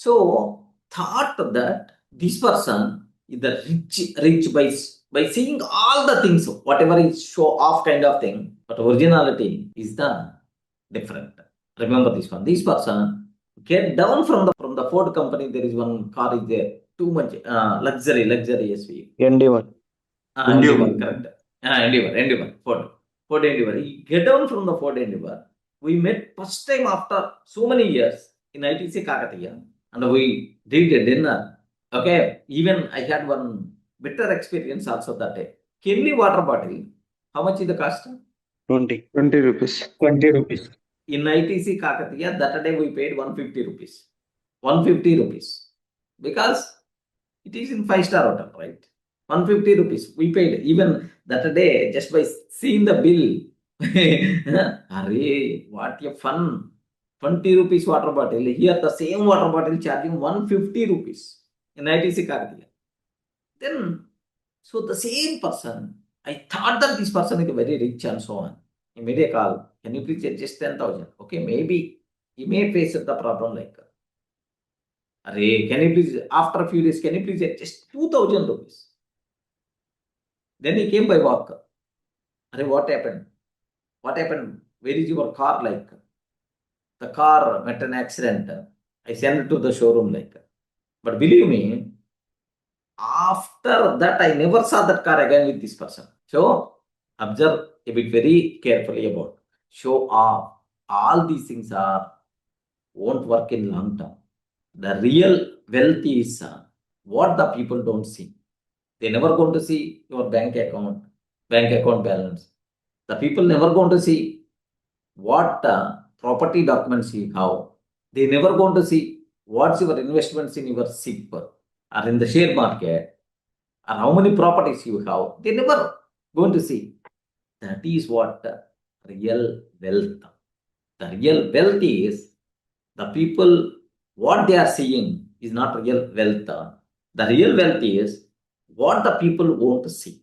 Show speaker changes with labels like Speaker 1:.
Speaker 1: So thought that this person is the rich by seeing all the things, whatever is show off kind of thing, but originality is the different. Remember this one. This person get down from the Ford company. There is one car is there. Too much luxury SUV.
Speaker 2: ND1.
Speaker 1: Endeavor, correct. Endeavor, Ford Endeavor. He get down from the Ford Endeavor. We met first time after so many years in ITC Kakatiya, and we did a dinner. Okay, even I had one bitter experience also that day. Kinley water bottle, how much is the cost?
Speaker 2: 20.
Speaker 3: 20 rupees.
Speaker 4: 20 rupees.
Speaker 1: In ITC Kakatiya, that day we paid 150 rupees. 150 rupees. Because it is in 5-star hotel, right? 150 rupees. We paid even that day just by seeing the bill. Array, what a fun. 20 rupees water bottle. Here the same water bottle charging 150 rupees in ITC Kakatiya. Then, so the same person, I thought that this person is very rich and so on. He made a call. Can you please adjust 10,000? Okay, maybe he may face the problem like, Array, can you please, after a few days, can you please adjust 2,000 rupees? Then he came by walk. Array, what happened? What happened? Where is your car like? The car met an accident. I sent it to the showroom like. But believe me, after that, I never saw that car again with this person. So, observe a bit very carefully about. Show off. All these things won't work in long term. The real wealth is what the people don't see. They never going to see your bank account balance. The people never going to see what property documents you have. They never going to see what's your investments in your SIP or in the share market or how many properties you have. They never going to see. That is what real wealth. The real wealth is the people, what they are seeing is not real wealth. The real wealth is what the people want to see.